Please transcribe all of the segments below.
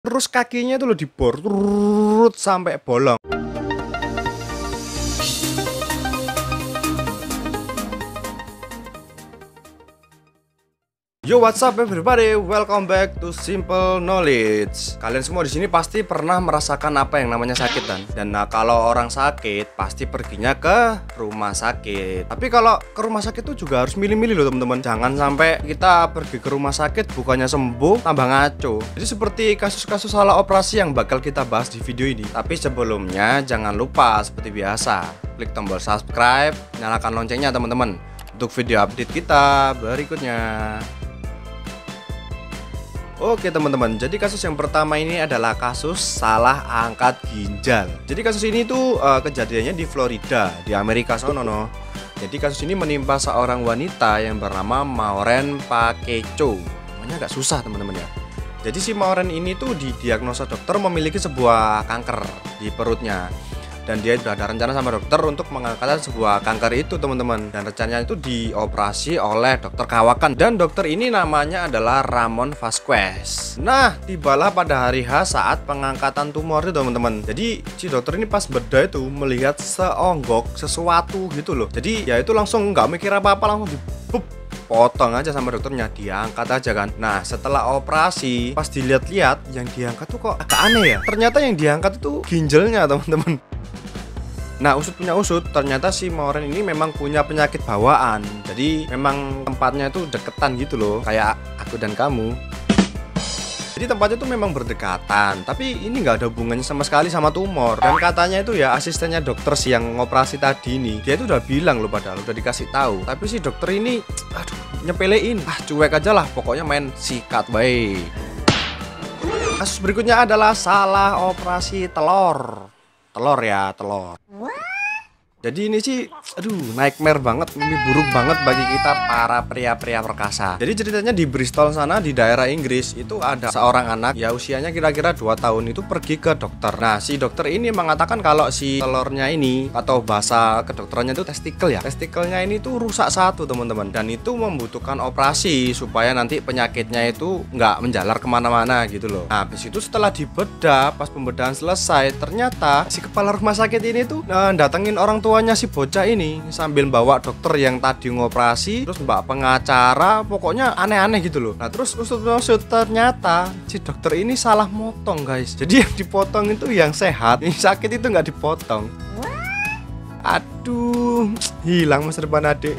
Terus kakinya itu loh dibor turut sampai bolong. Yo, what's up everybody? Welcome back to Simple Knowledge. Kalian semua di sini pasti pernah merasakan apa yang namanya sakit kan? Dan kalau orang sakit pasti perginya ke rumah sakit. Tapi kalau ke rumah sakit tuh juga harus milih-milih loh teman-teman. Jangan sampai kita pergi ke rumah sakit bukannya sembuh tambah ngaco. Jadi seperti kasus-kasus salah operasi yang bakal kita bahas di video ini. Tapi sebelumnya jangan lupa seperti biasa klik tombol subscribe, nyalakan loncengnya teman-teman untuk video update kita berikutnya. Oke teman-teman, jadi kasus yang pertama ini adalah kasus salah angkat ginjal. Jadi kasus ini tuh kejadiannya di Florida, di Amerika sono no. Jadi kasus ini menimpa seorang wanita yang bernama Maureen Pakeco. Namanya agak susah teman-teman ya. Jadi si Maureen ini tuh didiagnosa dokter memiliki sebuah kanker di perutnya. Dan dia sudah ada rencana sama dokter untuk mengangkat sebuah kanker itu teman-teman. Dan rencananya itu dioperasi oleh dokter kawakan. Dan dokter ini namanya adalah Ramon Vasquez. Nah, tibalah pada hari H saat pengangkatan tumor itu teman-teman. Jadi si dokter ini pas bedah itu melihat seonggok sesuatu gitu loh. Jadi ya itu langsung nggak mikir apa-apa, langsung potong aja sama dokternya, diangkat aja kan. Nah setelah operasi pas dilihat-lihat yang diangkat tuh kok agak aneh ya. Ternyata yang diangkat itu ginjalnya teman-teman. Nah usut punya usut, ternyata si Maureen ini memang punya penyakit bawaan. Jadi memang tempatnya itu deketan gitu loh, kayak aku dan kamu. Jadi tempatnya itu memang berdekatan, tapi ini nggak ada hubungannya sama sekali sama tumor. Dan katanya itu ya asistennya dokter sih yang ngoperasi tadi ini, dia itu udah bilang loh, padahal udah dikasih tahu. Tapi si dokter ini, aduh, nyepelein, cuek aja lah, pokoknya main sikat baik. Kasus berikutnya adalah salah operasi telur. Telur. Jadi ini sih, aduh, nightmare banget, mimpi buruk banget bagi kita para pria-pria perkasa. Jadi ceritanya di Bristol sana di daerah Inggris itu ada seorang anak ya usianya kira-kira 2 tahun itu pergi ke dokter. Nah si dokter ini mengatakan kalau si telurnya ini atau bahasa kedokterannya itu testikel ya. Testikelnya ini tuh rusak satu teman-teman, dan itu membutuhkan operasi supaya nanti penyakitnya itu nggak menjalar kemana-mana gitu loh. Nah habis itu setelah dibedah, pas pembedahan selesai, ternyata si kepala rumah sakit ini tuh datengin orang tuanya si bocah ini sambil bawa dokter yang tadi ngoperasi, terus mbak pengacara, pokoknya aneh-aneh gitu loh. Nah terus usut ternyata si dokter ini salah motong guys. Jadi yang dipotong itu yang sehat, yang sakit itu nggak dipotong. Aduh, hilang masa depan adik.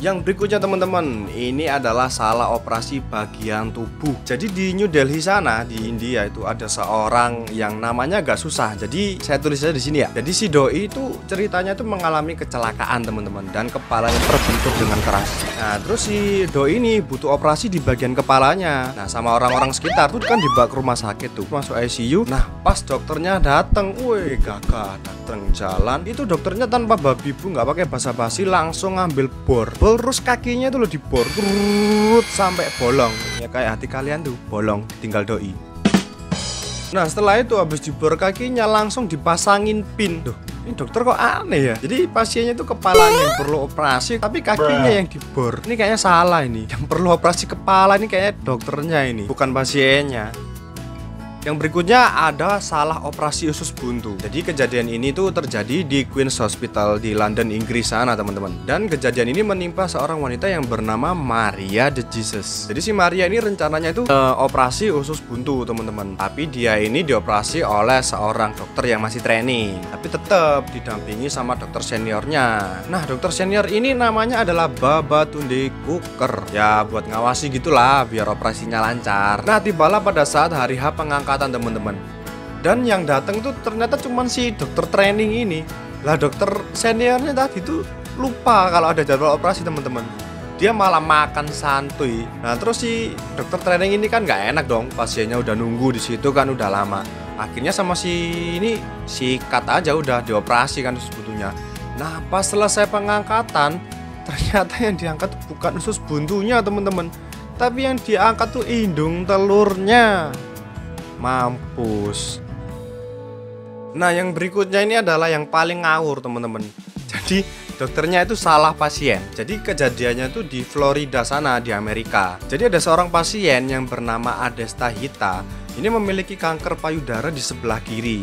Yang berikutnya teman-teman, ini adalah salah operasi bagian tubuh. Jadi di New Delhi sana di India itu ada seorang yang namanya agak susah. Jadi saya tulis aja di sini ya. Jadi si doi itu ceritanya itu mengalami kecelakaan teman-teman, dan kepalanya terbentur dengan keras. Nah terus si doi ini butuh operasi di bagian kepalanya. Nah sama orang-orang sekitar tuh kan dibawa ke rumah sakit tuh, masuk ICU. Nah pas dokternya datang, woi gagah datang jalan. Itu dokternya tanpa babi bu, nggak pakai basa-basi, langsung ngambil bor. Terus kakinya itu loh dibor turut sampai bolong. Ya kayak hati kalian tuh, bolong tinggal doi. Nah setelah itu habis dibor kakinya langsung dipasangin pin. Duh, ini dokter kok aneh ya. Jadi pasiennya itu kepalanya yang perlu operasi, tapi kakinya yang dibor. Ini kayaknya salah ini. Yang perlu operasi kepala ini kayaknya dokternya ini, bukan pasiennya. Yang berikutnya ada salah operasi usus buntu. Jadi kejadian ini tuh terjadi di Queen's Hospital di London, Inggris sana teman-teman. Dan kejadian ini menimpa seorang wanita yang bernama Maria de Jesus. Jadi si Maria ini rencananya itu operasi usus buntu teman-teman. Tapi dia ini dioperasi oleh seorang dokter yang masih training. Tapi tetap didampingi sama dokter seniornya. Nah dokter senior ini namanya adalah Babatunde Cooker. Ya buat ngawasi gitulah biar operasinya lancar. Nah tibalah pada saat hari H pengangkatan teman-teman, dan yang datang tuh ternyata cuman si dokter training ini. Lah dokter seniornya tadi tuh lupa kalau ada jadwal operasi teman-teman. Dia malah makan santuy. Nah terus si dokter training ini kan nggak enak dong, pasiennya udah nunggu di situ kan udah lama. Akhirnya sama si ini sikat aja udah dioperasi kan usus buntunya. Nah pas selesai pengangkatan, ternyata yang diangkat bukan usus buntunya teman-teman, tapi yang diangkat tuh indung telurnya. Mampus. Nah yang berikutnya ini adalah yang paling ngawur teman-teman. Jadi dokternya itu salah pasien. Jadi kejadiannya itu di Florida sana di Amerika. Jadi ada seorang pasien yang bernama Adesta Hita. Ini memiliki kanker payudara di sebelah kiri.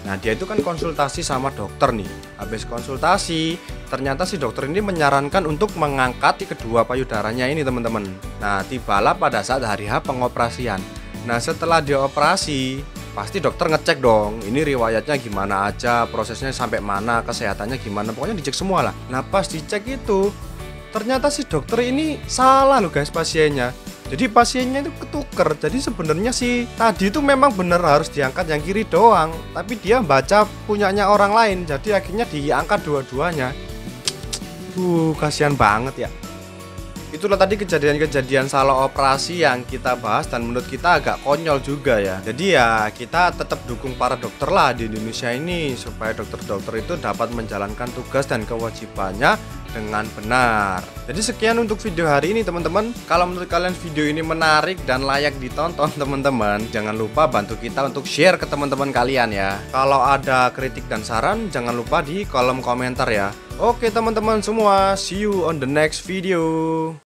Nah, dia itu kan konsultasi sama dokter nih. Habis konsultasi, ternyata si dokter ini menyarankan untuk mengangkat kedua payudaranya ini, teman-teman. Nah, tibalah pada saat hari H pengoperasian. Nah, setelah dia operasi, pasti dokter ngecek dong, ini riwayatnya gimana aja, prosesnya sampai mana, kesehatannya gimana, pokoknya dicek semua lah. Nah, pas dicek itu, ternyata si dokter ini salah loh guys pasiennya. Jadi pasiennya itu ketuker. Jadi sebenarnya si tadi itu memang bener harus diangkat yang kiri doang, tapi dia baca punyanya orang lain. Jadi akhirnya diangkat dua-duanya. Kasihan banget ya. Itulah tadi kejadian-kejadian salah operasi yang kita bahas dan menurut kita agak konyol juga ya. Jadi ya kita tetap dukung para dokter lah di Indonesia ini supaya dokter-dokter itu dapat menjalankan tugas dan kewajibannya dengan benar. Jadi sekian untuk video hari ini teman-teman. Kalau menurut kalian video ini menarik dan layak ditonton teman-teman, jangan lupa bantu kita untuk share ke teman-teman kalian ya. Kalau ada kritik dan saran jangan lupa di kolom komentar ya. Oke teman-teman semua, see you on the next video.